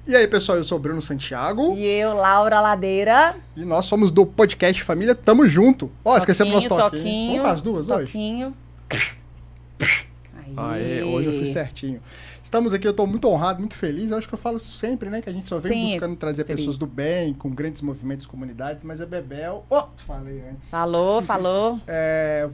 E aí, pessoal, eu sou o Bruno Santiago. E eu, Laura Ladeira. E nós somos do podcast Família Tamo Junto. Ó, esquecemos nosso toquinho. Vamos com as duas toquinho. hoje? Aê, hoje eu fiz certinho. Estamos aqui, eu tô muito honrado, muito feliz. Eu acho que eu falo sempre, né? Que a gente só vem buscando trazer pessoas do bem, com grandes movimentos e comunidades. Mas a Bebel... falei antes. Falou.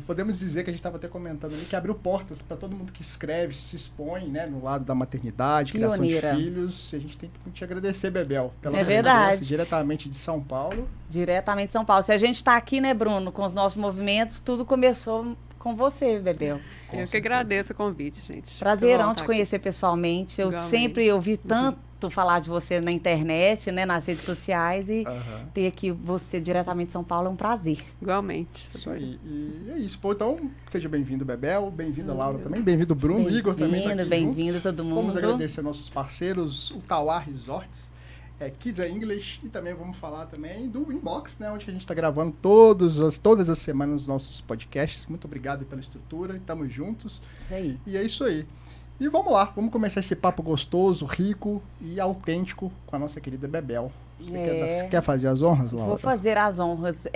Podemos dizer que a gente estava até comentando ali que abriu portas para todo mundo que escreve, se expõe, né? No lado da maternidade, Pioneira. Criação de filhos. E a gente tem que te agradecer, Bebel. Pela verdade. Diretamente de São Paulo. Diretamente de São Paulo. Se a gente está aqui, né, Bruno, com os nossos movimentos, tudo começou com você, Bebel. Eu que agradeço o convite, gente. Prazerão te conhecer pessoalmente. Eu Igualmente. sempre ouvi tanto falar de você na internet, né, nas redes sociais, e ter aqui você diretamente de São Paulo é um prazer. Igualmente. Isso aí. E é isso. Pô, então, seja bem-vindo, Bebel. Bem-vindo, Laura também. Bem-vindo, Bruno. Igor também tá aqui Bem-vindo, todo mundo. Vamos agradecer nossos parceiros, o Tauá Resorts, Kids English, e também vamos falar também do Inbox, né, onde que a gente está gravando todas as semanas os nossos podcasts. Muito obrigado pela estrutura, estamos juntos. Isso aí. E é isso aí. E vamos lá, vamos começar esse papo gostoso, rico e autêntico com a nossa querida Bebel. Você quer fazer as honras, Laura? Vou fazer as honras.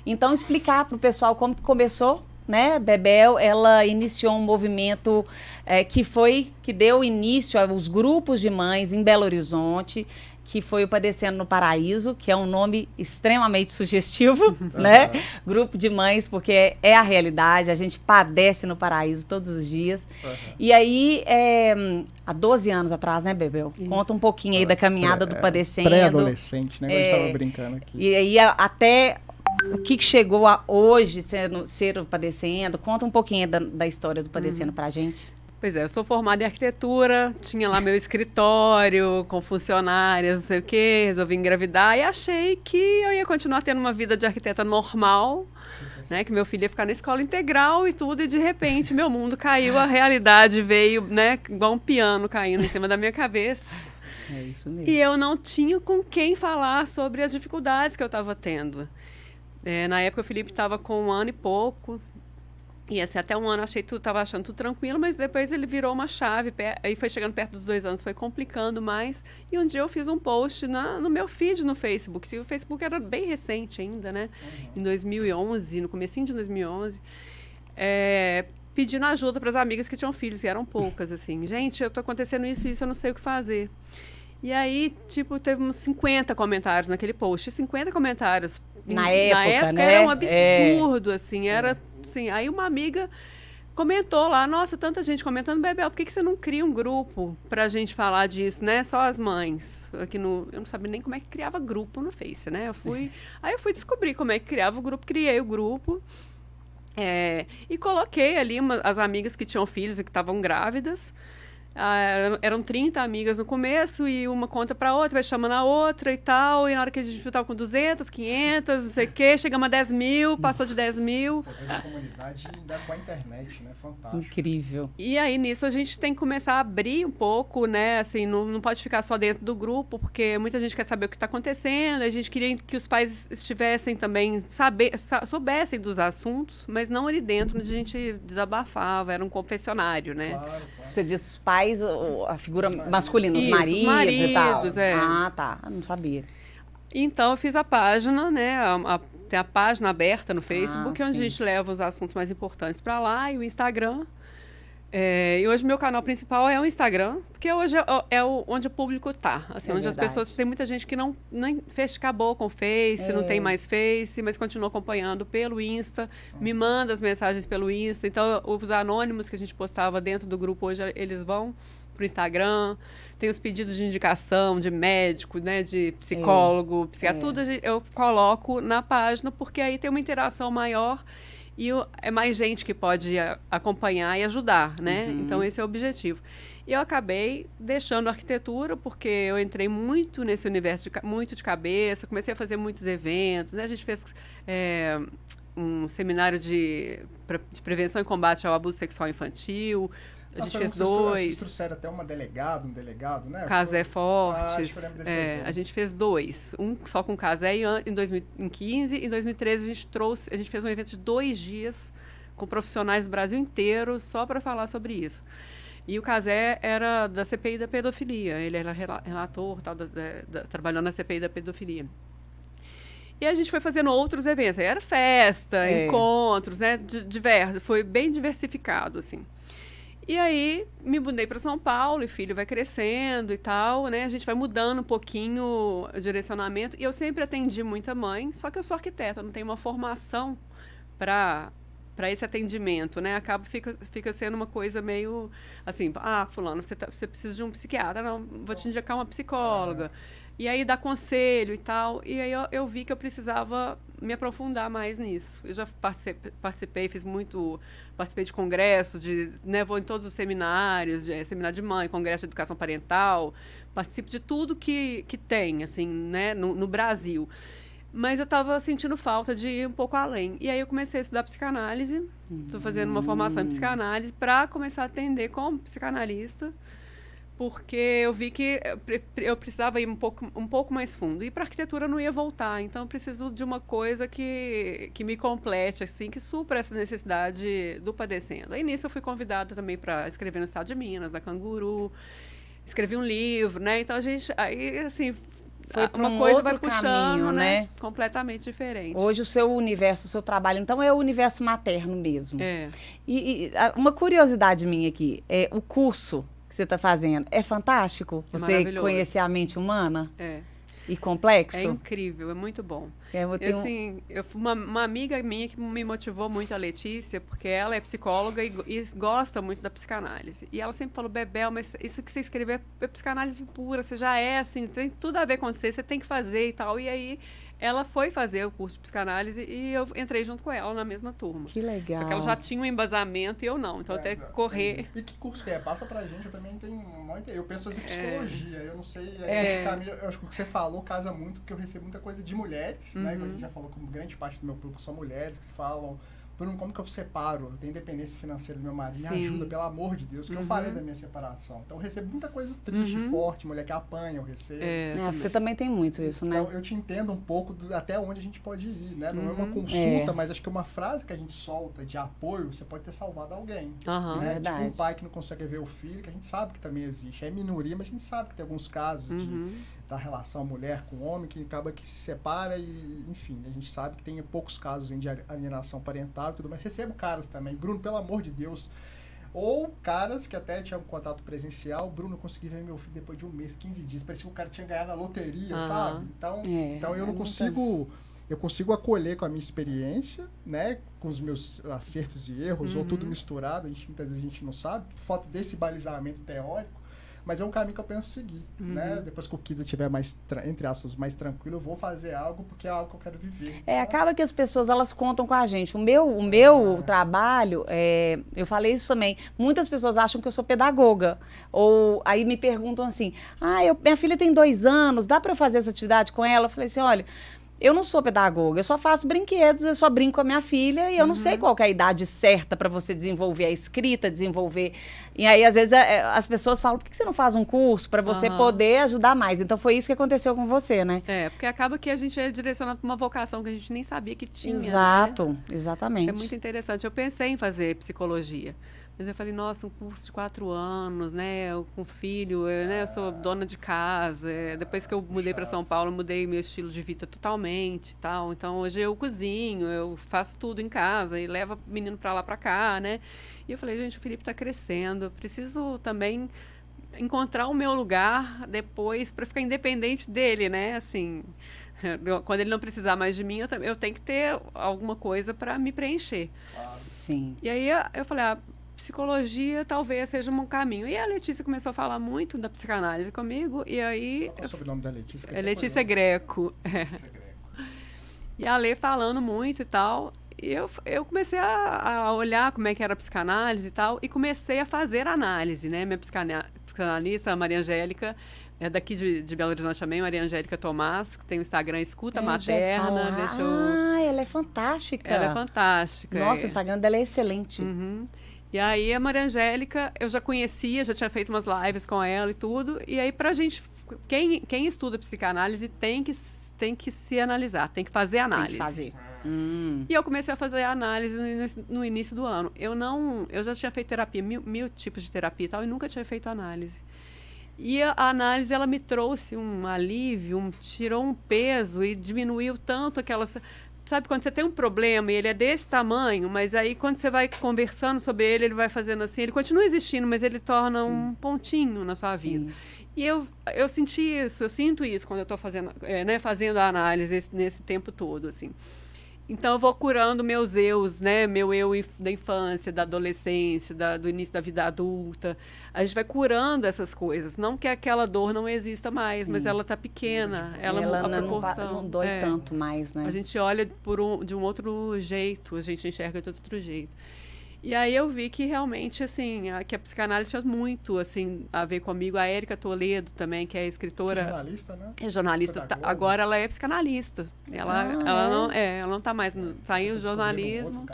Então, explicar para o pessoal como que começou, né? Bebel, ela iniciou um movimento que deu início aos grupos de mães em Belo Horizonte, que foi o Padecendo no Paraíso, que é um nome extremamente sugestivo, né? Grupo de mães, porque é a realidade, a gente padece no paraíso todos os dias. E aí, há 12 anos atrás, né, Bebel? Isso. Conta um pouquinho aí da caminhada do Padecendo. Pré-adolescente, né? Eu estava brincando aqui. E aí, até o que chegou a hoje ser o Padecendo. Conta um pouquinho da história do Padecendo pra gente. Pois é, eu sou formada em arquitetura, tinha lá meu escritório com funcionárias, não sei o quê, resolvi engravidar e achei que eu ia continuar tendo uma vida de arquiteta normal, né, que meu filho ia ficar na escola integral e tudo, e de repente meu mundo caiu, a realidade veio, né, igual um piano caindo em cima da minha cabeça. É isso mesmo. E eu não tinha com quem falar sobre as dificuldades que eu estava tendo. Na época o Felipe estava com 1 ano e pouco. E assim, até 1 ano eu estava achando tudo tranquilo, mas depois ele virou uma chave, aí foi chegando perto dos 2 anos, foi complicando mais. E um dia eu fiz um post no meu feed no Facebook, e o Facebook era bem recente ainda, né? Em 2011, no comecinho de 2011, pedindo ajuda para as amigas que tinham filhos, e eram poucas, assim. Gente, eu tô acontecendo isso, eu não sei o que fazer. E aí, teve uns 50 comentários naquele post, 50 comentários. Na época, né? Era um absurdo, assim, assim, aí uma amiga comentou lá, nossa, tanta gente comentando, Bebel, por que você não cria um grupo pra gente falar disso, né? Só as mães. Eu não sabia nem como é que criava grupo no Face, né? Aí eu fui descobrir como é que criava o grupo, criei o grupo. E coloquei ali as amigas que tinham filhos e que estavam grávidas. Eram 30 amigas no começo e uma conta para outra, vai chamando a outra e tal, e na hora que a gente estava com 200, 500, não sei o quê, chegamos a 10 mil, passou de 10 mil. A comunidade ainda com a internet, né? Fantástico. Incrível. E aí, nisso, a gente tem que começar a abrir um pouco, né? Assim, não pode ficar só dentro do grupo, porque muita gente quer saber o que está acontecendo, a gente queria que os pais estivessem também, soubessem dos assuntos, mas não ali dentro, onde a gente desabafava, era um confessionário, né? Claro. Você diz pais, a figura masculina, os maridos e tal. Ah, tá. Eu não sabia. Então, eu fiz a página, né? Tem a página aberta no Facebook, onde a gente leva os assuntos mais importantes para lá, e o Instagram. E hoje meu canal principal é o Instagram, porque hoje onde o público está. Assim, onde verdade. As pessoas... Tem muita gente que nem acabou com o Face, não tem mais Face, mas continua acompanhando pelo Insta, me manda as mensagens pelo Insta. Então, os anônimos que a gente postava dentro do grupo hoje, eles vão para o Instagram. Tem os pedidos de indicação de médico, né, de psicólogo, psiquiatra, tudo eu coloco na página, porque aí tem uma interação maior e é mais gente que pode acompanhar e ajudar, né? Então, esse é o objetivo. E eu acabei deixando a arquitetura, porque eu entrei muito nesse universo, muito de cabeça, comecei a fazer muitos eventos, né? A gente fez um seminário de prevenção e combate ao abuso sexual infantil. A gente fez 2. Vocês trouxeram até um delegado, né? Casé Fortes. A gente fez 2. Um só com Casé em 2015. Em 2013 a gente fez um evento de 2 dias com profissionais do Brasil inteiro só para falar sobre isso. E o Cazé era da CPI da pedofilia. Ele era relator, tal, trabalhando na CPI da pedofilia. E a gente foi fazendo outros eventos. Aí era festa, encontros, né? Diversos. Foi bem diversificado, assim. E aí, me mudei para São Paulo, e filho vai crescendo e tal, né? A gente vai mudando um pouquinho o direcionamento. E eu sempre atendi muita mãe, só que eu sou arquiteta, eu não tenho uma formação para esse atendimento, né? Fica sendo uma coisa meio assim, fulano, você precisa de um psiquiatra, não, vou te indicar uma psicóloga. E aí dá conselho e tal. E aí eu vi que eu precisava me aprofundar mais nisso. Eu já participei de congresso, né, vou em todos os seminários, seminário de mãe, congresso de educação parental, participo de tudo que tem, assim, né, no Brasil. Mas eu estava sentindo falta de ir um pouco além. E aí eu comecei a estudar psicanálise. Estou fazendo uma formação em psicanálise para começar a atender como psicanalista, porque eu vi que eu precisava ir um pouco mais fundo. E para a arquitetura eu não ia voltar. Então eu preciso de uma coisa que me complete, assim, que supra essa necessidade do padecendo. Aí nisso eu fui convidada também para escrever no Estado de Minas, na Canguru. Escrevi um livro, né? Então a gente... Aí, assim... Foi para uma coisa vai puxando, caminho, né? Completamente diferente. Hoje o seu universo, o seu trabalho, então, é o universo materno mesmo. É. E uma curiosidade minha aqui, o curso que você está fazendo é fantástico? Você conhecer a mente humana? É. E complexo? É incrível, é muito bom. Uma amiga minha que me motivou muito, a Letícia, porque ela é psicóloga e gosta muito da psicanálise. E ela sempre falou, Bebel, mas isso que você escreveu é psicanálise pura, você já é assim, tem tudo a ver com você tem que fazer e tal. E aí ela foi fazer o curso de psicanálise e eu entrei junto com ela na mesma turma. Que legal. Só que ela já tinha um embasamento e eu não, então eu tenho que correr. E que curso que é? Passa pra gente, eu também tenho muito. Eu penso em psicologia, eu não sei. Eu acho que o que você falou casa muito, porque eu recebo muita coisa de mulheres, né? Como a gente já falou, como grande parte do meu público são mulheres que falam. Bruno, como que eu separo da independência financeira do meu marido? Me ajuda, pelo amor de Deus, que eu falei da minha separação. Então eu recebo muita coisa triste, forte, mulher que apanha, eu recebo. Você também tem muito isso, né? Então eu te entendo um pouco até onde a gente pode ir, né? Não é uma consulta, mas acho que uma frase que a gente solta de apoio, você pode ter salvado alguém. Né? Verdade. Tipo um pai que não consegue ver o filho, que a gente sabe que também existe. É minoria, mas a gente sabe que tem alguns casos da relação mulher com homem que acaba que se separa e, enfim, a gente sabe que tem poucos casos de alienação parental e tudo mais. Recebo caras também, Bruno, pelo amor de Deus, ou caras que até tinham contato presencial, Bruno, eu consegui ver meu filho depois de um mês, 15 dias, parecia que o cara tinha ganhado na loteria, sabe? Então eu não consigo... Eu consigo acolher com a minha experiência, né, com os meus acertos e erros, ou tudo misturado, muitas vezes a gente não sabe, por falta desse balizamento teórico, mas é um caminho que eu penso seguir, né? Depois que o Kids estiver mais, entre aspas, mais tranquilo, eu vou fazer algo porque é algo que eu quero viver. Acaba que as pessoas, elas contam com a gente. O meu trabalho, eu falei isso também, muitas pessoas acham que eu sou pedagoga, ou aí me perguntam assim, minha filha tem 2 anos, dá para eu fazer essa atividade com ela? Eu falei assim, olha... Eu não sou pedagoga, eu só faço brinquedos, eu só brinco com a minha filha e eu não sei qual que é a idade certa para você desenvolver a escrita, desenvolver... E aí, às vezes, as pessoas falam, por que você não faz um curso para você poder ajudar mais? Então, foi isso que aconteceu com você, né? Porque acaba que a gente é direcionado para uma vocação que a gente nem sabia que tinha. Exato, né? exatamente. Isso é muito interessante. Eu pensei em fazer psicologia. Mas eu falei, nossa, um curso de 4 anos, né, com filho, né, eu sou dona de casa. Depois que eu mudei para São Paulo, eu mudei meu estilo de vida totalmente, tal. Então, hoje eu cozinho, eu faço tudo em casa e levo o menino para lá, para cá, né. E eu falei, gente, o Felipe está crescendo, eu preciso também encontrar o meu lugar depois para ficar independente dele, né, assim... Quando ele não precisar mais de mim, eu tenho que ter alguma coisa para me preencher. Sim. E aí eu falei, psicologia talvez seja um caminho. E a Letícia começou a falar muito da psicanálise comigo, e aí... Qual é o sobrenome da Letícia? É Letícia Greco. Letícia Greco. E a Lê falando muito e tal. E eu comecei a olhar como é que era a psicanálise e tal, e comecei a fazer análise, né? Minha psicanalista, a Maria Angélica, é daqui de Belo Horizonte também, Maria Angélica Tomás, que tem o Instagram Escuta Materna. Ela é fantástica. Ela é fantástica. Nossa, o Instagram dela é excelente. E aí a Maria Angélica, eu já conhecia, já tinha feito umas lives com ela e tudo. E aí pra gente, quem estuda psicanálise tem que se analisar, tem que fazer análise. Tem que fazer. E eu comecei a fazer análise no início do ano. Eu já tinha feito terapia, mil tipos de terapia e tal, e nunca tinha feito análise. E a análise, ela me trouxe um alívio, tirou um peso e diminuiu tanto aquelas... Sabe, quando você tem um problema e ele é desse tamanho, mas aí quando você vai conversando sobre ele, ele vai fazendo assim, ele continua existindo, mas ele torna um pontinho na sua vida. E eu senti isso, eu sinto isso quando eu estou fazendo a análise nesse tempo todo, assim. Então, eu vou curando meus eus, né? Meu eu da infância, da adolescência, do início da vida adulta. A gente vai curando essas coisas. Não que aquela dor não exista mais, mas ela está pequena. Ela não dói tanto mais, né? A gente olha de um outro jeito, a gente enxerga de outro jeito. E aí eu vi que realmente, assim, que a psicanálise tinha muito, assim, a ver comigo. A Érica Toledo também, que é escritora... Jornalista, né? É jornalista. Agora ela é psicanalista. Ela não está mais... Saiu o jornalismo.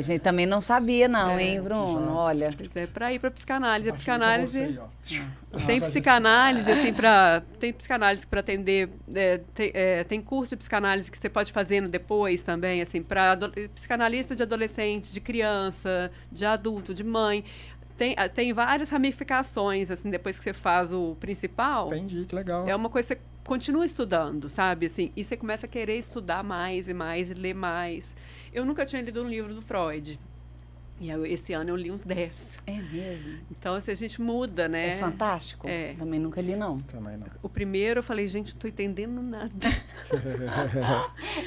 Gente, também não sabia não, hein, Bruno? Olha. Pois é, para ir para psicanálise. A psicanálise... Tem psicanálise, assim, tem psicanálise para atender... tem curso de psicanálise que você pode fazer depois também, assim, para psicanalista de adolescente, de criança, de adulto, de mãe. Tem várias ramificações, assim, depois que você faz o principal. Entendi, que legal. É uma coisa que você continua estudando, sabe? Assim, e você começa a querer estudar mais e mais e ler mais. Eu nunca tinha lido um livro do Freud. E esse ano eu li uns 10. É mesmo? Então, assim, a gente muda, né? É fantástico? Também nunca li, não. Também não. O primeiro eu falei, gente, não estou entendendo nada.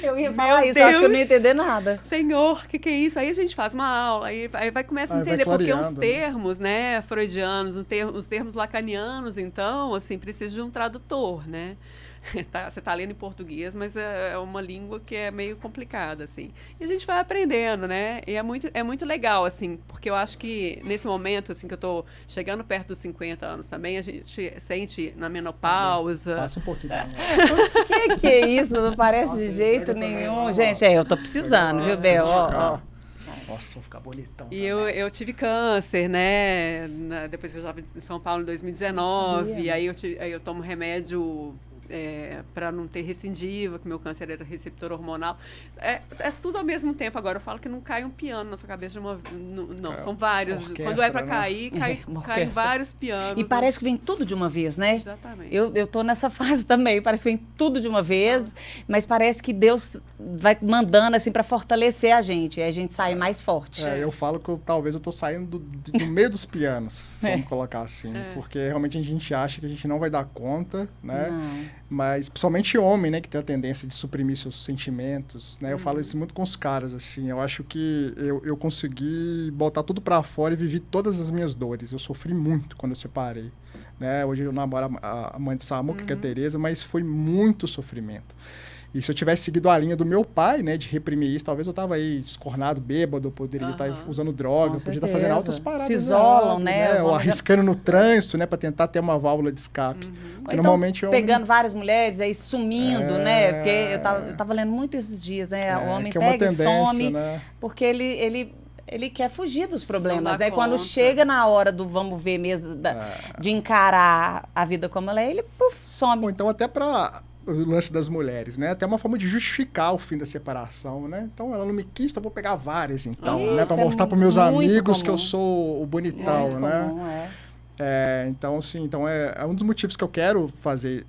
Eu ia falar isso, acho que eu não ia entender nada. Senhor, o que é isso? Aí a gente faz uma aula, aí vai começar a entender, porque uns termos, né, freudianos, os termos lacanianos, então, assim, precisa de um tradutor, né? Você está lendo em português, mas é uma língua que é meio complicada, assim. E a gente vai aprendendo, né? E é muito legal, assim, porque eu acho que nesse momento, assim, que eu estou chegando perto dos 50 anos também, a gente sente na menopausa... Passa um pouquinho. Que é isso? Não parece de jeito nenhum. Gente, eu tô precisando, viu, Bel? Nossa, vou ficar bonitão. E eu tive câncer, né? Depois que eu estava em São Paulo em 2019, e aí eu tomo remédio... para não ter recidiva, que meu câncer era receptor hormonal. É tudo ao mesmo tempo. Agora, eu falo que não cai um piano na sua cabeça de uma... Não, são vários. Quando é para cair, cai vários pianos. E parece que vem tudo de uma vez, né? Exatamente. Eu tô nessa fase também. Parece que vem tudo de uma vez, mas parece que Deus vai mandando, assim, para fortalecer a gente. E a gente sai mais forte. Eu falo que talvez eu tô saindo do meio dos pianos, vamos colocar assim. Porque realmente a gente acha que a gente não vai dar conta, né? Não. Mas, principalmente homem, né, que tem a tendência de suprimir seus sentimentos, né? Eu falo isso muito com os caras, assim. Eu acho que eu consegui botar tudo pra fora e vivi todas as minhas dores. Eu sofri muito quando eu separei, né? Hoje eu namoro a mãe de Samuca, que é a Tereza, mas foi muito sofrimento. E se eu tivesse seguido a linha do meu pai, né, de reprimir isso, talvez eu tava aí escornado, bêbado, poderia estar usando droga, podia estar fazendo altas paradas. Se isolam, né? Ou arriscando no trânsito, né, para tentar ter uma válvula de escape. Então, normalmente pegando várias mulheres, aí sumindo, né? Porque eu tava lendo muito esses dias, né? O homem pega e some, né? Porque ele quer fugir dos problemas, né? Quando chega na hora do vamos ver mesmo, de encarar a vida como ela é, ele some. Ou então até para o lance das mulheres, né? Até uma forma de justificar o fim da separação, né? Então, ela não me quis, então eu vou pegar várias, então, né? Para mostrar para meus amigos que eu sou o bonitão, muito né? Comum, então, assim, é um dos motivos que eu quero fazer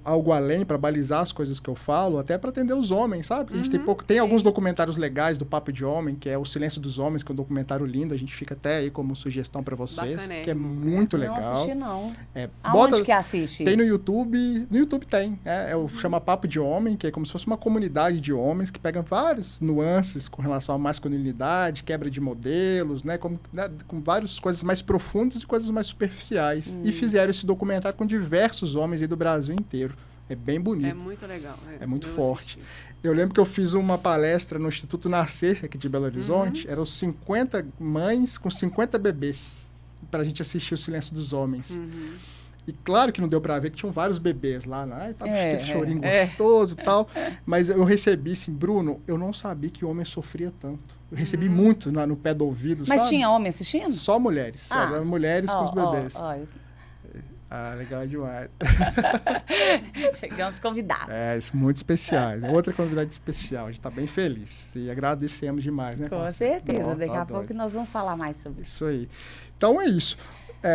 algo além para balizar as coisas que eu falo, até para atender os homens, sabe? A gente tem alguns documentários legais do Papo de Homem, que é O Silêncio dos Homens, que é um documentário lindo, a gente fica até aí como sugestão para vocês, que é muito legal. Não assisti, não. Aonde que assiste Tem isso? no YouTube tem, chama Papo de Homem, que é como se fosse uma comunidade de homens que pegam várias nuances com relação à masculinidade, quebra de modelos, né? Com várias coisas mais profundas e coisas mais superficiais. E fizeram esse documentário com diversos homens aí do Brasil inteiro. É bem bonito. É muito legal. É muito forte. Eu lembro que eu fiz uma palestra no Instituto Nascer, aqui de Belo Horizonte. Eram 50 mães com 50 bebês para a gente assistir O Silêncio dos Homens. E claro que não deu para ver que tinham vários bebês lá, né? Tava esse chorinho gostoso e tal. Mas eu recebi assim, Bruno, eu não sabia que homem sofria tanto. Eu recebi muito no pé do ouvido, Mas sabe? tinha homem assistindo? Só mulheres. Eram mulheres com os bebês. Ah, legal demais. Chegamos convidados. Isso, muito especiais. Outra convidada especial, a gente está bem feliz. E agradecemos demais, né? Com certeza. Daqui a pouco nós vamos falar mais sobre isso. Isso aí. Então é isso.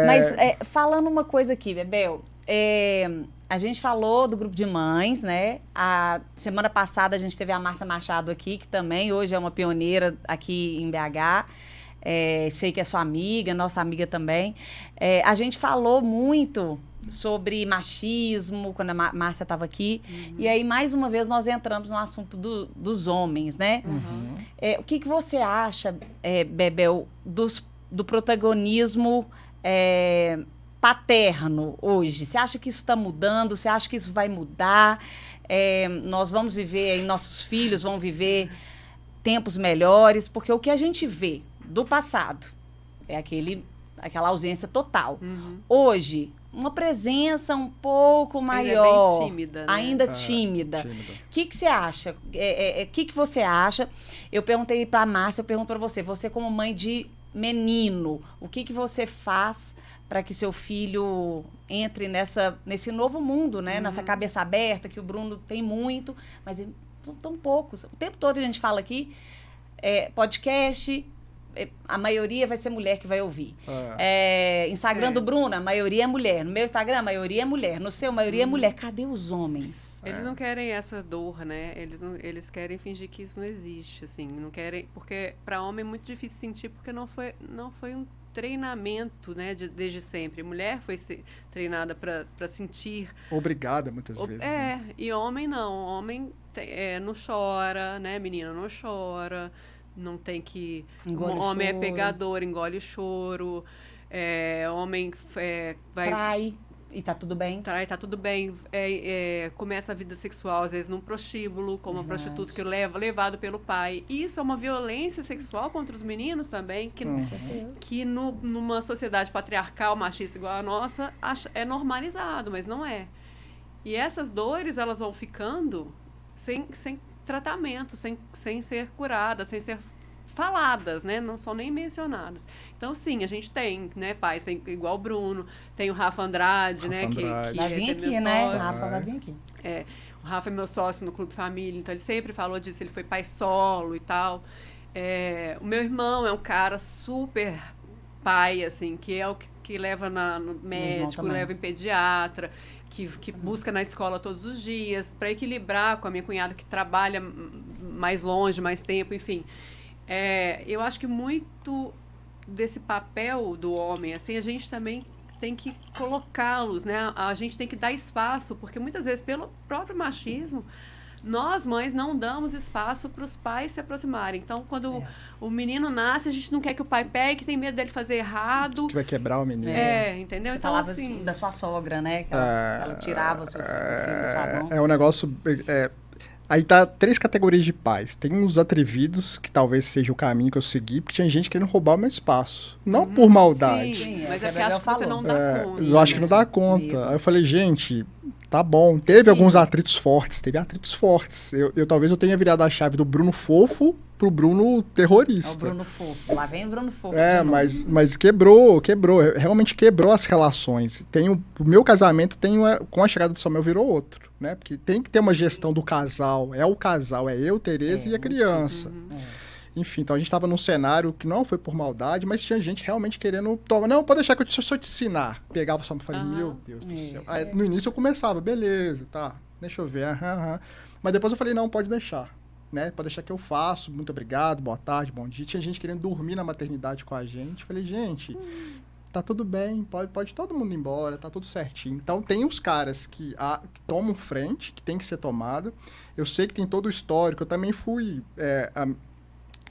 Mas falando uma coisa aqui, Bebel, a gente falou do grupo de mães, né? A semana passada a gente teve a Márcia Machado aqui, que também hoje é uma pioneira aqui em BH. Sei que é sua amiga, nossa amiga também. A gente falou muito sobre machismo quando a Márcia estava aqui. Uhum. E aí, mais uma vez, nós entramos no assunto dos homens, né? Uhum. O que você acha, Bebel, do protagonismo paterno hoje? Você acha que isso está mudando? Você acha que isso vai mudar? Nós vamos viver, nossos filhos vão viver tempos melhores? Porque o que a gente vê do passado é aquela ausência total. Uhum. Hoje, uma presença um pouco maior. Ainda bem tímida, né? Ainda tímida. O que você acha? O que você acha? Eu perguntei para a Márcia, eu pergunto para você. Você como mãe de menino, o que você faz para que seu filho entre nesse novo mundo, né? Uhum. Nessa cabeça aberta, que o Bruno tem muito, mas tão poucos. O tempo todo a gente fala aqui, podcast, a maioria vai ser mulher que vai ouvir. Instagram do Bruno, a maioria é mulher. No meu Instagram, a maioria é mulher. No seu, a maioria é mulher. Cadê os homens? Eles não querem essa dor, né? Eles querem fingir que isso não existe, assim. Não querem, porque para homem é muito difícil sentir, porque não foi um treinamento, né, desde sempre. Mulher foi treinada para sentir. Obrigada, muitas vezes. Né? E homem não. Homem não chora, né? Menina não chora. Não tem que... Homem é pegador, engole choro. Homem vai... Trai, e tá tudo bem. Trai, tá tudo bem. Começa a vida sexual, às vezes, num prostíbulo, como uma prostituta que levado pelo pai. Isso é uma violência sexual contra os meninos também, que numa sociedade patriarcal, machista igual a nossa, é normalizado, mas não é. E essas dores, elas vão ficando sem tratamento, sem ser curadas, sem ser faladas, né? Não são nem mencionadas. Então, sim, a gente tem, né, pais, igual o Bruno, tem o Rafa Andrade, né? Que vai vir aqui, né? O Rafa vai vir aqui. O Rafa é meu sócio no Clube Família, então ele sempre falou disso, ele foi pai solo e tal. O meu irmão é um cara super pai, assim, que é o que leva no médico, leva em pediatra, que busca na escola todos os dias, para equilibrar com a minha cunhada que trabalha mais longe, mais tempo, enfim. Eu acho que muito desse papel do homem, assim, a gente também tem que colocá-los, né? A gente tem que dar espaço, porque muitas vezes, pelo próprio machismo, nós, mães, não damos espaço para os pais se aproximarem. Então, quando o menino nasce, a gente não quer que o pai pegue, tem medo dele fazer errado. Que vai quebrar o menino. Entendeu? Você então, falava assim, da sua sogra, né? Que ela tirava o seu filho do sabão. É um negócio... Aí tá 3 categorias de pais. Tem uns atrevidos, que talvez seja o caminho que eu segui, porque tinha gente querendo roubar o meu espaço. Não por maldade. Sim, mas é que acho que você não dá conta. Eu acho que não dá conta. Aí eu falei, gente... Tá bom, teve alguns atritos fortes, talvez eu tenha virado a chave do Bruno fofo pro Bruno terrorista. O Bruno fofo, lá vem o Bruno fofo. Mas quebrou, realmente quebrou as relações. O meu casamento com a chegada do Samuel virou outro, né? Porque tem que ter uma gestão do casal, é eu, Tereza e a criança. Enfim, então a gente estava num cenário que não foi por maldade, mas tinha gente realmente querendo... Não, pode deixar que eu só te ensinar. Pegava o Samuel e falei, meu Deus do céu. Aí, no início eu começava, beleza, tá, deixa eu ver, Mas depois eu falei, não, pode deixar, né? Pode deixar que eu faço, muito obrigado, boa tarde, bom dia. Tinha gente querendo dormir na maternidade com a gente. Falei, gente, tá tudo bem, pode todo mundo ir embora, tá tudo certinho. Então tem os caras que tomam frente, que tem que ser tomado. Eu sei que tem todo o histórico, eu também fui...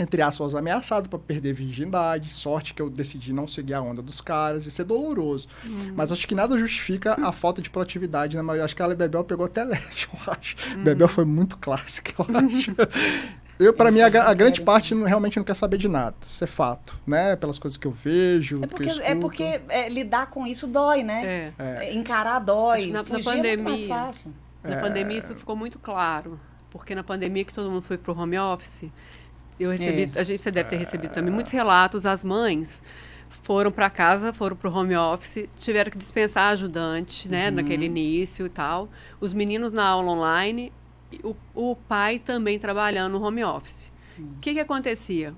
entre aspas, ameaçado para perder virgindade. Sorte que eu decidi não seguir a onda dos caras. Isso é doloroso. Mas acho que nada justifica a falta de proatividade na maioria. Acho que a Bebel pegou até leve, eu acho. Bebel foi muito clássica, eu acho. Para mim, a grande parte realmente não quer saber de nada. Isso é fato, né? Pelas coisas que eu vejo, porque lidar com isso dói, né? Encarar dói. Na pandemia, é muito mais fácil. Na pandemia isso ficou muito claro. Porque na pandemia que todo mundo foi pro home office... Eu recebi, você deve ter recebido também muitos relatos, as mães foram para casa, foram para o home office, tiveram que dispensar ajudante, né, naquele início e tal. Os meninos na aula online, o pai também trabalhando no home office. O que acontecia?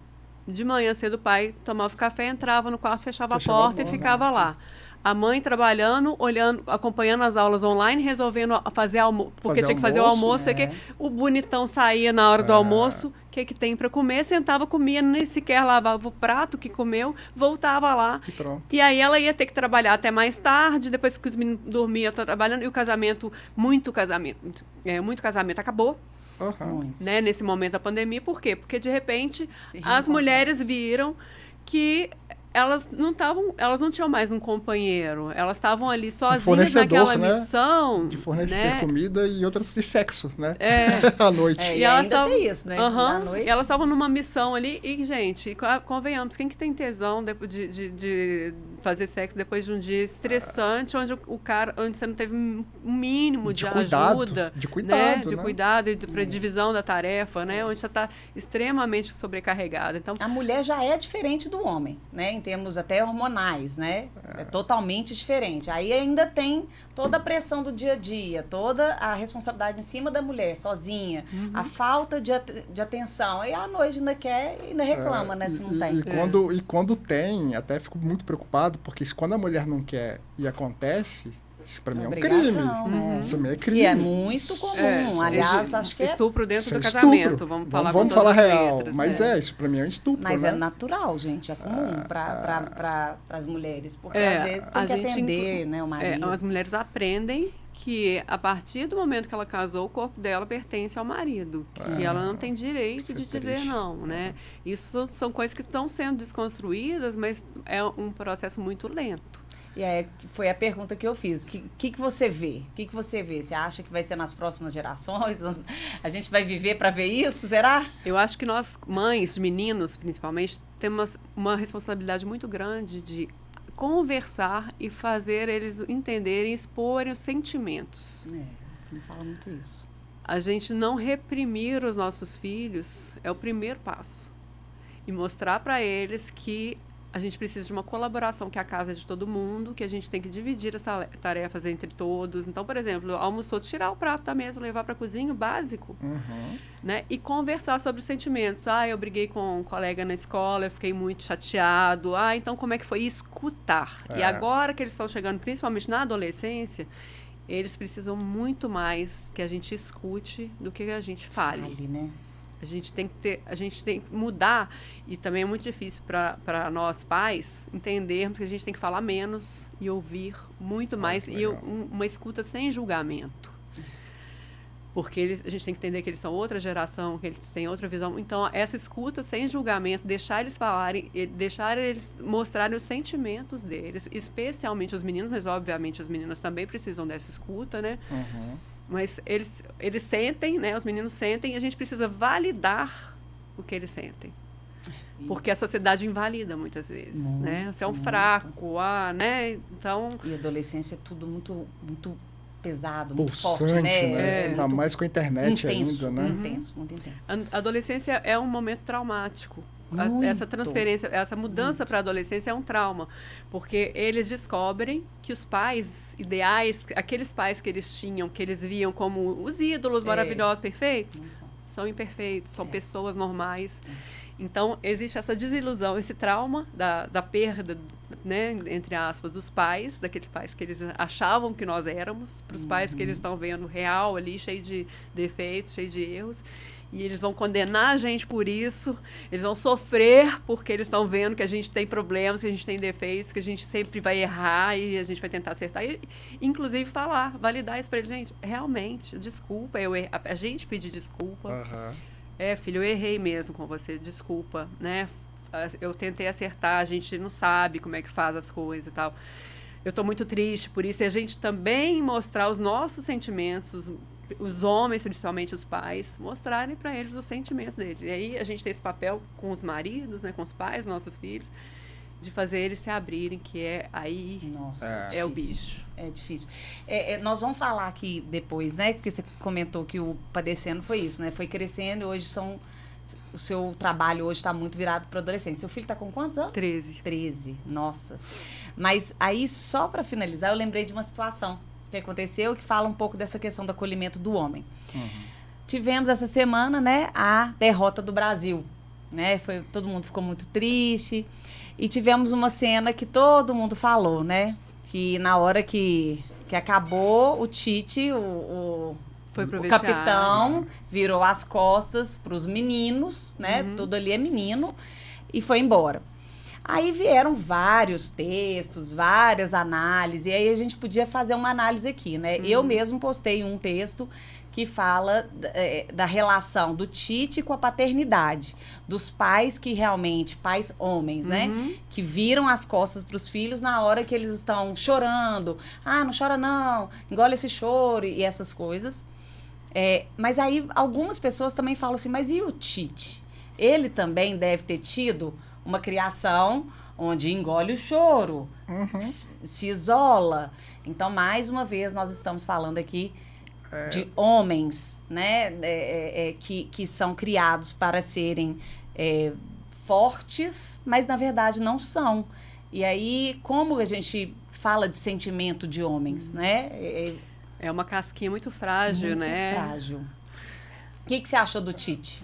De manhã cedo o pai tomava café, entrava no quarto, fechava a porta e ficava lá. A mãe trabalhando, olhando, acompanhando as aulas online, resolvendo fazer almoço, porque tinha que fazer o almoço. O bonitão saía na hora do almoço, o que tem para comer, sentava, comia, nem sequer lavava o prato que comeu, voltava lá. E aí ela ia ter que trabalhar até mais tarde, depois que os meninos dormiam, trabalhando, e o casamento, muito casamento acabou. Né, nesse momento da pandemia. Por quê? Porque, de repente, as mulheres viram que elas não tinham mais um companheiro. Elas estavam ali sozinhas naquela missão. De fornecer comida e outras de sexo, né? À noite. E elas tem isso, né? E elas estavam numa missão ali. E, gente, convenhamos, quem que tem tesão de fazer sexo depois de um dia estressante, onde você não teve um mínimo de ajuda. De cuidado, né? De cuidado e para divisão da tarefa, né? Onde você está extremamente sobrecarregada. Então, a mulher já é diferente do homem, né? Em termos até hormonais, né? É totalmente diferente. Aí ainda tem toda a pressão do dia a dia, toda a responsabilidade em cima da mulher, sozinha, a falta de atenção. Aí à noite ainda quer e ainda reclama, né? Se não tem. E quando tem, até fico muito preocupado, porque quando a mulher não quer e acontece, isso pra mim é um crime. Isso é crime. E é muito comum. Aliás, acho que é estupro dentro do casamento. Vamos falar real. letras, mas isso pra mim é um estupro. Mas é natural, gente. É comum para as mulheres. Porque às vezes tem que atender, né, o marido. As mulheres aprendem que a partir do momento que ela casou, o corpo dela pertence ao marido. Que ela não tem direito de dizer não, né? Isso são coisas que estão sendo desconstruídas, mas é um processo muito lento. E aí foi a pergunta que eu fiz. O que você vê? O que você vê? Você acha que vai ser nas próximas gerações? A gente vai viver para ver isso? Será? Eu acho que nós, mães, meninos principalmente, temos uma responsabilidade muito grande de conversar e fazer eles entenderem, exporem os sentimentos. Não fala muito isso. A gente não reprimir os nossos filhos é o primeiro passo. E mostrar para eles que a gente precisa de uma colaboração, que a casa é de todo mundo, que a gente tem que dividir as tarefas entre todos. Então, por exemplo, almoçou, tirar o prato da mesa, levar para a cozinha, o básico. Né? E conversar sobre os sentimentos. Eu briguei com um colega na escola, eu fiquei muito chateado. Então como é que foi? Escutar. E agora que eles estão chegando, principalmente na adolescência, eles precisam muito mais que a gente escute do que a gente fale. Né? A gente tem que mudar, e também é muito difícil para nós pais entendermos que a gente tem que falar menos e ouvir muito mais, e uma escuta sem julgamento. Porque a gente tem que entender que eles são outra geração, que eles têm outra visão. Então, essa escuta sem julgamento, deixar eles falarem, deixar eles mostrarem os sentimentos deles, especialmente os meninos, mas obviamente as meninas também precisam dessa escuta, né? Mas eles sentem, né? Os meninos sentem, e a gente precisa validar o que eles sentem. Porque a sociedade invalida muitas vezes, né? Você é um fraco, né? Então... E a adolescência é tudo muito, muito pesado, muito forte, né? Ainda mais com a internet intenso, ainda, né? Muito intenso, muito intenso. A adolescência é um momento traumático. Essa transferência, essa mudança para a adolescência é um trauma, porque eles descobrem que os pais ideais, aqueles pais que eles tinham, que eles viam como os ídolos maravilhosos, perfeitos, são imperfeitos, são pessoas normais. Então, existe essa desilusão, esse trauma da perda, né, entre aspas, dos pais, daqueles pais que eles achavam que nós éramos, para os pais que eles estão vendo real ali, cheio de defeitos, cheio de erros. E eles vão condenar a gente por isso, eles vão sofrer porque eles estão vendo que a gente tem problemas, que a gente tem defeitos, que a gente sempre vai errar e a gente vai tentar acertar. E, inclusive, validar isso para eles. Gente, realmente, desculpa, a gente pedir desculpa. Filho, eu errei mesmo com você, desculpa, né? Eu tentei acertar, a gente não sabe como é que faz as coisas e tal. Eu estou muito triste por isso. E a gente também mostrar os nossos sentimentos, os homens, principalmente os pais, mostrarem para eles os sentimentos deles. E aí a gente tem esse papel com os maridos, né, com os pais, nossos filhos, de fazer eles se abrirem, que é o bicho. É difícil. Nós vamos falar aqui depois, né? Porque você comentou que o Padecendo foi isso, né? Foi crescendo e hoje são o seu trabalho hoje está muito virado para adolescente. Seu filho está com quantos anos? 13. 13, nossa. Mas aí, só para finalizar, eu lembrei de uma situação que aconteceu que fala um pouco dessa questão do acolhimento do homem. Tivemos essa semana, né, a derrota do Brasil, né? Todo mundo ficou muito triste e tivemos uma cena que todo mundo falou, né? Que na hora que acabou, o Tite, o capitão, virou as costas para os meninos, né? Tudo ali é menino, e foi embora. Aí vieram vários textos, várias análises, e aí a gente podia fazer uma análise aqui, né? Eu mesmo postei um texto que fala da relação do Tite com a paternidade, dos pais que realmente, pais homens, né? Que viram as costas para os filhos na hora que eles estão chorando. Ah, não chora não, engole esse choro e essas coisas. Mas aí algumas pessoas também falam assim, mas e o Tite? Ele também deve ter tido uma criação onde engole o choro, se isola. Então, mais uma vez, nós estamos falando aqui de homens, né, que são criados para serem fortes, mas, na verdade, não são. E aí, como a gente fala de sentimento de homens, né? É uma casquinha muito frágil, né? Muito frágil. O que você achou do Tite?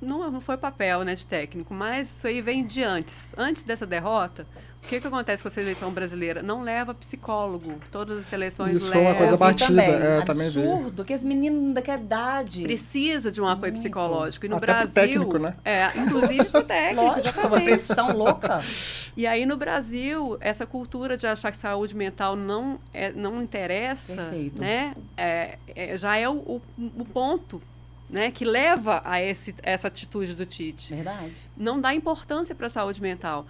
Não foi papel, né, de técnico, mas isso aí vem de antes. Antes dessa derrota, o que acontece com a seleção brasileira? Não leva psicólogo. Todas as seleções levam. Isso foi uma coisa batida. Absurdo, que os meninos daquela idade... Precisa de um apoio psicológico. E no Até Brasil... pro técnico, né? Inclusive pro técnico. Lógico, uma pressão louca. E aí, no Brasil, essa cultura de achar que saúde mental não interessa, perfeito, né? Já é o ponto, né, que leva a essa atitude do Tite. Verdade. Não dá importância para a saúde mental.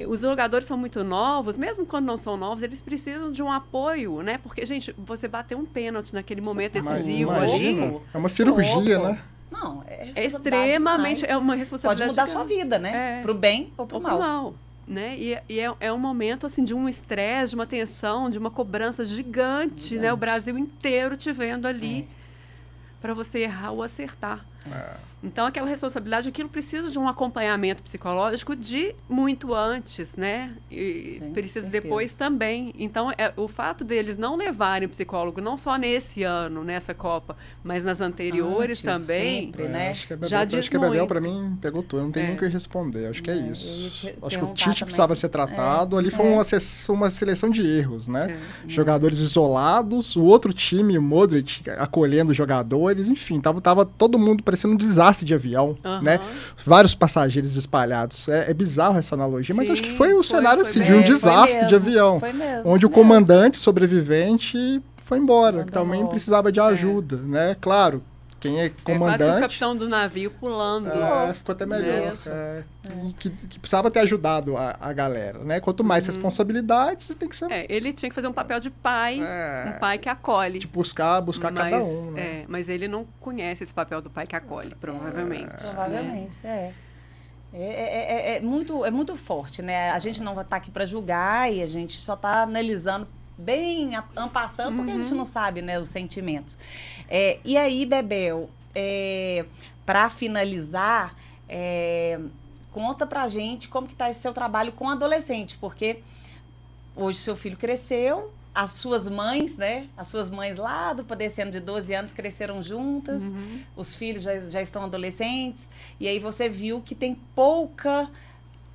Os jogadores são muito novos, mesmo quando não são novos, eles precisam de um apoio, né? Porque, gente, você bater um pênalti naquele momento decisivo ali... É uma cirurgia, né? Não, é extremamente... É uma responsabilidade... Pode mudar a sua vida, né? Pro bem ou pro mal. Né? E é um momento assim, de um estresse, de uma tensão, de uma cobrança gigante, né? O Brasil inteiro te vendo ali para você errar ou acertar. Então, aquela responsabilidade, aquilo precisa de um acompanhamento psicológico de muito antes, né? E precisa depois também. Então, o fato deles não levarem psicólogo, não só nesse ano, nessa Copa, mas nas anteriores também, sempre, né? Acho que a Bebel, para mim, pegou tudo. Não tem nem o que responder. Acho que é isso. Acho que o Tite precisava ser tratado. Ali foi uma seleção de erros, né? Jogadores isolados, o outro time, o Modric, acolhendo jogadores. Enfim, tava todo mundo parecendo um desastre de avião, né? Vários passageiros espalhados. É bizarro essa analogia, mas acho que foi o cenário assim, de um desastre de avião. Onde o comandante sobrevivente foi embora, que também precisava de ajuda, né? Claro, quem é comandante... quase que o capitão do navio pulando. Ficou até melhor. Que precisava ter ajudado a galera, né? Quanto mais responsabilidade, você tem que ser... ele tinha que fazer um papel de pai, um pai que acolhe. De buscar cada um, né? Mas ele não conhece esse papel do pai que acolhe, provavelmente. Provavelmente, É muito forte, né? A gente não vai estar aqui para julgar e a gente só está analisando bem en passant, porque a gente não sabe, né, os sentimentos. E aí, Bebel, para finalizar, conta pra gente como que tá esse seu trabalho com adolescente, porque hoje seu filho cresceu, as suas mães, né? As suas mães lá do Padecendo de 12 anos cresceram juntas, os filhos já estão adolescentes, e aí você viu que tem pouco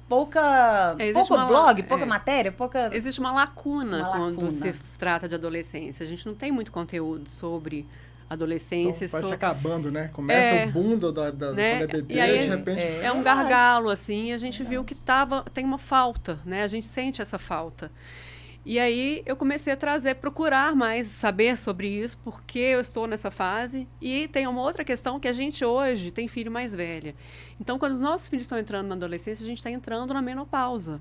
blog, pouca matéria, pouca... Existe uma lacuna quando se trata de adolescência. A gente não tem muito conteúdo sobre adolescência. Então, vai se acabando, né? Começa o boom da né? quando é bebê, e aí, de repente... É um gargalo, assim, e a gente viu que tem uma falta, né? A gente sente essa falta. E aí eu comecei a procurar mais saber sobre isso, porque eu estou nessa fase. E tem uma outra questão que a gente hoje tem filho mais velha. Então, quando os nossos filhos estão entrando na adolescência, a gente está entrando na menopausa.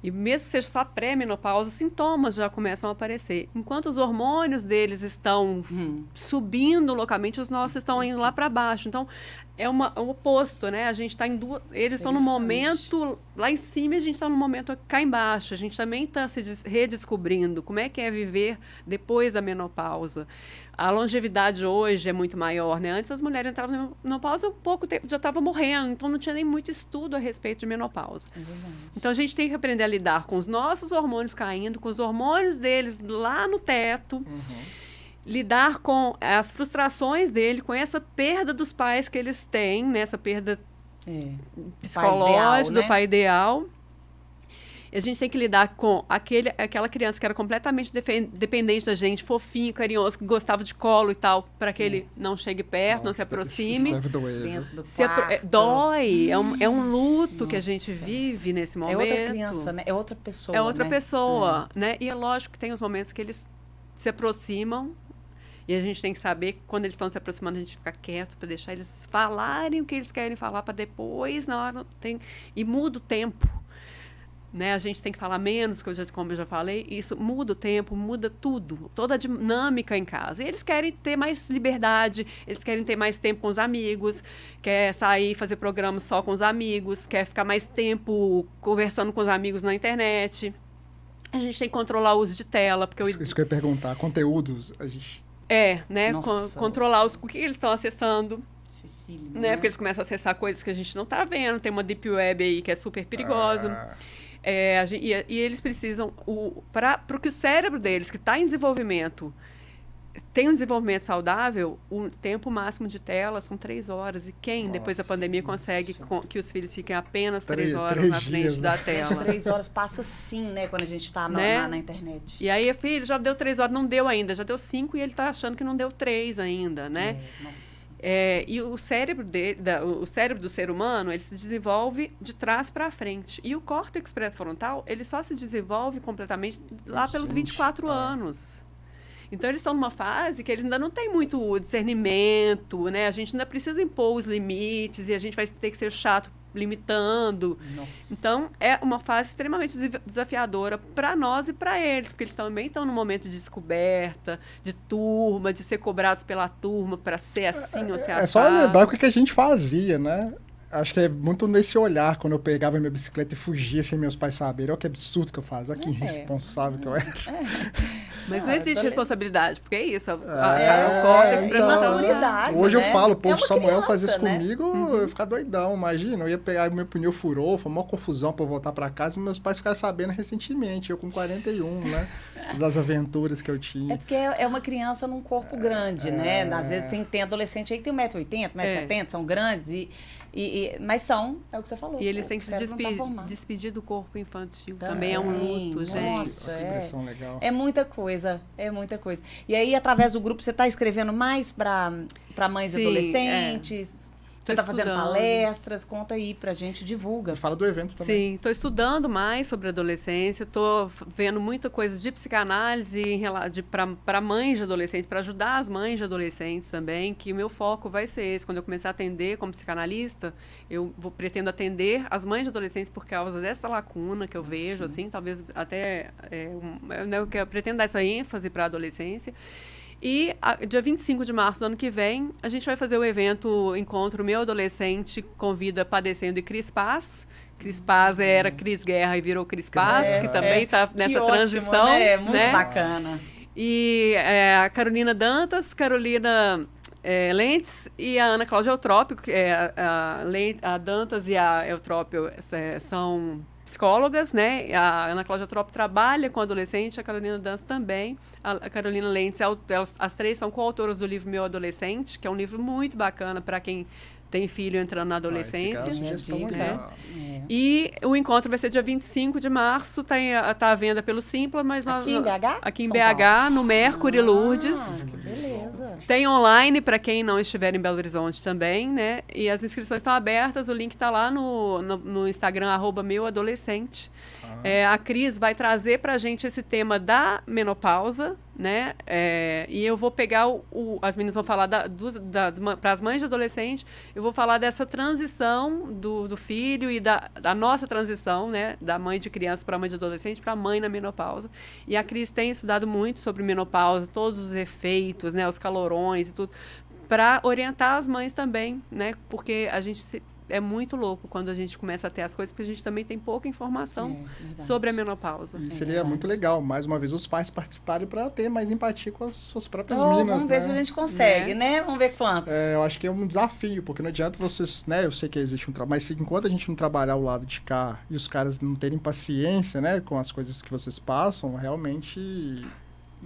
E mesmo que seja só pré-menopausa, sintomas já começam a aparecer. Enquanto os hormônios deles estão subindo loucamente, os nossos estão indo lá para baixo. Então, é o oposto, né? A gente está em duas... Eles estão no momento lá em cima e a gente está no momento cá embaixo. A gente também está se redescobrindo como é que é viver depois da menopausa. A longevidade hoje é muito maior, né? Antes as mulheres entravam na menopausa, pouco tempo já estavam morrendo, então não tinha nem muito estudo a respeito de menopausa. Então a gente tem que aprender a lidar com os nossos hormônios caindo, com os hormônios deles lá no teto, lidar com as frustrações dele, com essa perda dos pais que eles têm, né? Essa perda psicológica do pai ideal. E a gente tem que lidar com aquela criança que era completamente dependente da gente, fofinho, carinhoso, que gostava de colo e tal, para que ele não chegue perto, não se aproxime. Dói. É um luto que a gente vive nesse momento. É outra criança, né? É outra pessoa. É outra pessoa, né? E é lógico que tem os momentos que eles se aproximam. E a gente tem que saber, quando eles estão se aproximando, a gente fica quieto para deixar eles falarem o que eles querem falar, para depois, na hora, e muda o tempo. Né? A gente tem que falar menos, como eu já falei, isso muda o tempo, muda tudo, toda a dinâmica em casa. E eles querem ter mais liberdade, eles querem ter mais tempo com os amigos, quer sair, fazer programas só com os amigos, quer ficar mais tempo conversando com os amigos na internet. A gente tem que controlar o uso de tela. Porque isso que eu ia perguntar, conteúdos, a gente... né? Controlar o que eles estão acessando. Dificílimo, né? Porque eles começam a acessar coisas que a gente não está vendo. Tem uma deep web aí que é super perigosa. E eles precisam, para que o cérebro deles, que está em desenvolvimento, tenha um desenvolvimento saudável, o tempo máximo de tela são 3 horas. E quem, depois da pandemia, consegue que os filhos fiquem apenas 3 horas na frente da tela? 3 horas passa sim, né? Quando a gente está na internet. E aí, filho, já deu 3 horas, não deu ainda. Já deu 5 e ele está achando que não deu 3 ainda, né? Nossa. E o cérebro o cérebro do ser humano, ele se desenvolve de trás para frente. E o córtex pré-frontal, ele só se desenvolve completamente lá pelos 24 anos. Então, eles estão numa fase que eles ainda não têm muito discernimento, né? A gente ainda precisa impor os limites e a gente vai ter que ser chato limitando. Nossa. Então, é uma fase extremamente desafiadora para nós e para eles, porque eles também estão num momento de descoberta, de turma, de ser cobrados pela turma para ser assim ou ser assado. É só lembrar o que a gente fazia, né? Acho que é muito nesse olhar, quando eu pegava minha bicicleta e fugia sem meus pais saberem. Olha que absurdo que eu faço, olha que irresponsável que eu era. Mas não existe responsabilidade, porque é isso. O córtex pré-frontal. Hoje eu falo, pô, se Samuel fazia isso comigo, eu ia ficar doidão, imagina. Eu ia pegar, meu pneu furou, foi uma confusão pra eu voltar pra casa, e meus pais ficaram sabendo recentemente, eu com 41, né? Das aventuras que eu tinha. É porque é uma criança num corpo grande, né? Às vezes tem adolescente aí que tem 1,80m, 1,70m, são grandes mas é o que você falou. E eles têm que se despedir do corpo infantil. Também é um luto, gente. Nossa, expressão legal. É muita coisa, é muita coisa. E aí, através do grupo, você está escrevendo mais para mães e adolescentes? Você está fazendo palestras? Conta aí pra gente, divulga. E fala do evento também. Sim, estou estudando mais sobre adolescência, estou vendo muita coisa de psicanálise para mães de adolescentes, para ajudar as mães de adolescentes também, que o meu foco vai ser esse. Quando eu começar a atender como psicanalista, eu pretendo atender as mães de adolescentes por causa dessa lacuna que eu vejo, assim, talvez até... eu pretendo dar essa ênfase para a adolescência. E dia 25 de março do ano que vem, a gente vai fazer o evento Encontro Meu Adolescente com Vida Padecendo e Cris Paz. Cris Paz era Cris Guerra e virou Cris Paz, que também está nessa transição. Né? Muito bacana. E a Carolina Dantas, Carolina Lentes e a Ana Cláudia Eutrópio, que a Dantas e a Eutrópio são psicólogas, né? A Ana Cláudia Eutrópio trabalha com adolescente, a Carolina Dantas também. A Carolina Lentes, as 3 são coautoras do livro Meu Adolescente, que é um livro muito bacana para quem tem filho entrando na adolescência. E o encontro vai ser dia 25 de março, tá à venda pelo Simpla, mas aqui em BH? Aqui em BH, no Mercury Lourdes. Que beleza. Tem online para quem não estiver em Belo Horizonte também, né? E as inscrições estão abertas, o link está lá no Instagram, @meuadolescente. A Cris vai trazer pra gente esse tema da menopausa, né? E eu vou pegar as meninas vão falar para as mães de adolescente, eu vou falar dessa transição do filho e da nossa transição, né? Da mãe de criança para mãe de adolescente para mãe na menopausa. E a Cris tem estudado muito sobre menopausa, todos os efeitos, né? Os calorões e tudo, para orientar as mães também, né? Porque a gente é muito louco quando a gente começa a ter as coisas, porque a gente também tem pouca informação sobre a menopausa. E seria muito legal, mais uma vez, os pais participarem para ter mais empatia com as suas próprias minas, vamos ver se a gente consegue, né? Vamos ver quantos. Eu acho que é um desafio, porque não adianta vocês, né? Eu sei que existe um trabalho, mas enquanto a gente não trabalhar o lado de cá e os caras não terem paciência, né? Com as coisas que vocês passam, realmente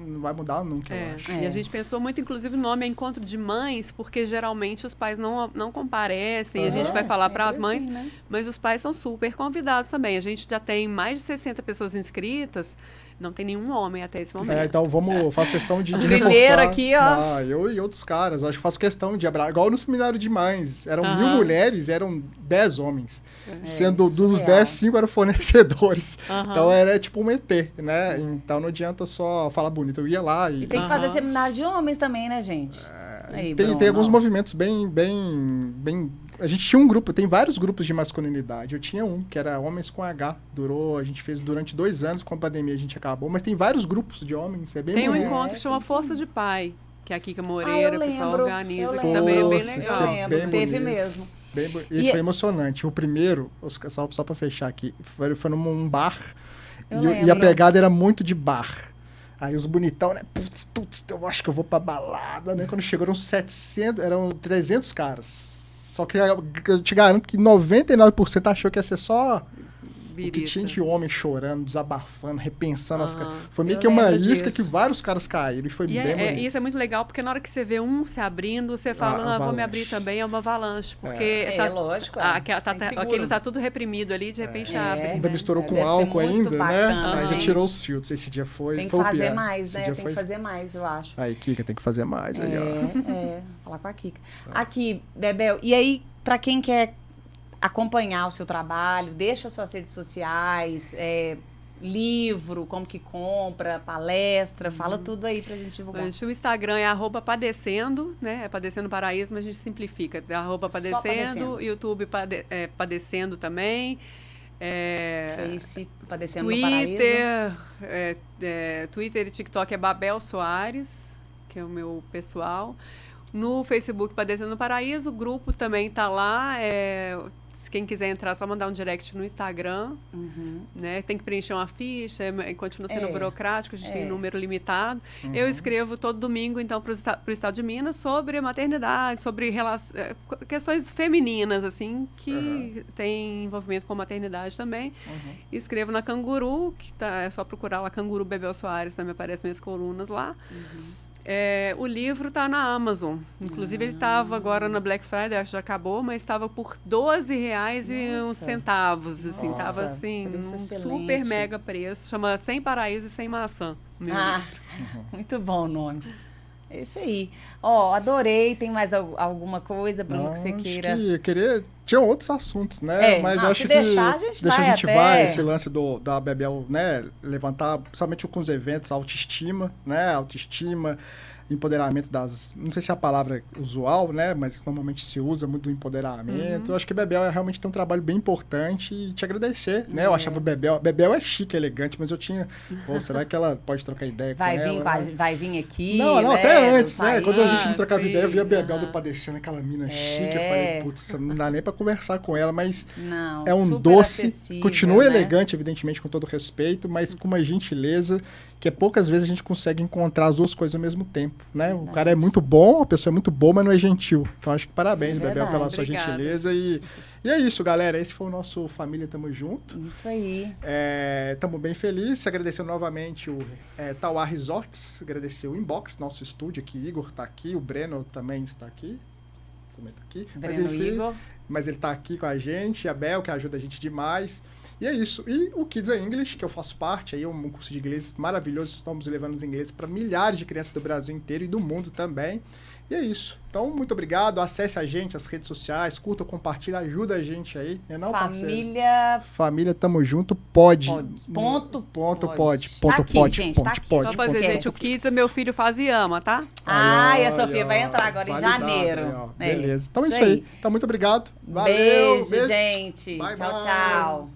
não vai mudar nunca, eu acho. E a gente pensou muito, inclusive, o nome é Encontro de Mães, porque geralmente os pais não comparecem, a gente vai falar para as mães, né? Mas os pais são super convidados também. A gente já tem mais de 60 pessoas inscritas, não tem nenhum homem até esse momento. Então faço questão de primeiro reforçar. Aqui, ó. Eu e outros caras, acho que faço questão de abraçar. Igual no seminário de mães, eram 1000 mulheres, eram 10 homens. Sendo dos 10, 5 eram fornecedores. Então era tipo um ET, né? Então não adianta só falar bonito. Eu ia lá e tem que fazer seminário de homens também, né, gente? Tem alguns movimentos bem... A gente tinha um grupo, tem vários grupos de masculinidade. Eu tinha um, que era Homens com H. A gente fez durante 2 anos, com a pandemia a gente acabou. Mas tem vários grupos de homens, é bem Tem bonito. um encontro que chama Força de Pai, que é a Kika Moreira, o pessoal organiza, que lembro. também é bem legal. Eu lembro, teve mesmo. Esse foi emocionante. O primeiro, só pra fechar aqui, foi num bar. E a pegada era muito de bar. Aí os bonitão, né? Putz, eu acho que eu vou pra balada, né? Quando chegou, eram 300 caras. Só que eu te garanto que 99% achou que ia ser só o que tinha de homem chorando, desabafando, repensando as coisas. Foi meio que uma isca que vários caras caíram e foi bem bonito. Isso é muito legal, porque na hora que você vê um se abrindo, você fala, vou me abrir também, é uma avalanche. Porque lógico. Aquele tá tudo reprimido ali, de repente abre. Ainda misturou com álcool ainda, bacana, né? Aí já tirou os filtros. Esse dia foi Tem que fazer mais, né? Tem que fazer mais, eu acho. Aí, Kika, tem que fazer mais. Falar com a Kika. Aqui, Bebel, e aí, pra quem quer acompanhar o seu trabalho, deixa suas redes sociais, livro, como que compra, palestra, fala tudo aí pra gente divulgar. O Instagram é @padecendo, né? É Padecendo Paraíso, mas a gente simplifica. @padecendo, YouTube Padecendo também. Face Padecendo Twitter, Paraíso. Twitter e TikTok é Babel Soares, que é o meu pessoal. No Facebook Padecendo Paraíso, o grupo também tá lá. Quem quiser entrar, é só mandar um direct no Instagram. Né? Tem que preencher uma ficha, continua sendo burocrático, a gente tem um número limitado. Eu escrevo todo domingo, então, para o Estado de Minas sobre maternidade, sobre questões femininas, assim, que tem envolvimento com maternidade também. Escrevo na Canguru, que é só procurar lá, Canguru Bebel Soares, também aparecem minhas colunas lá. O livro está na Amazon. Inclusive, ele estava agora na Black Friday, acho que já acabou, mas estava por R$12,01. Assim, estava assim, um super mega preço. Chama Sem Paraíso e Sem Maçã. Muito bom o nome. É isso aí. Adorei. Tem mais alguma coisa, Bruno, que você queira? Tinha outros assuntos, né? Mas eu acho que deixar, a gente vai. Esse lance da Bebel, né? Levantar, principalmente com os eventos, autoestima, né? Empoderamento não sei se é a palavra usual, né? Mas normalmente se usa muito do empoderamento. Eu acho que Bebel realmente tem um trabalho bem importante e te agradecer, né? Eu achava Bebel é chique, elegante, mas eu tinha... será que ela pode trocar ideia com ela? Vai vir aqui, Não, né? Até antes, né? Quando a gente não trocava ideia, eu via a Bebel padecendo aquela mina chique. Eu falei, putz, não dá nem pra conversar com ela, mas é um doce. Continua elegante, evidentemente, com todo respeito, mas com uma gentileza que poucas vezes a gente consegue encontrar as duas coisas ao mesmo tempo, né? O cara é muito bom, a pessoa é muito boa, mas não é gentil. Então, acho que parabéns, Bebel, pela sua gentileza. E é isso, galera. Esse foi o nosso Família Tamo Junto. Isso aí. Estamos bem felizes. Agradecendo novamente o Tauá Resorts. Agradecer o Inbox, nosso estúdio aqui. Igor está aqui, o Breno também está aqui. Também está aqui. Breno, Igor. Mas ele está aqui com a gente. A Bel, que ajuda a gente demais. E é isso. E o Kids English, que eu faço parte, aí é um curso de inglês maravilhoso. Estamos levando os ingleses para milhares de crianças do Brasil inteiro e do mundo também. E é isso. Então, muito obrigado. Acesse a gente, as redes sociais, curta, compartilha, ajuda a gente aí. Não, Família... parceiro? Família, tamo junto, pode. Pode. Tá aqui, gente, tá aqui. Só fazer, gente, o Kids é meu filho faz e ama, tá? E a Sofia vai entrar agora em janeiro. Beleza. Então é isso aí. Então, muito obrigado. Valeu. Beijo, gente. Bye, tchau, bye. tchau.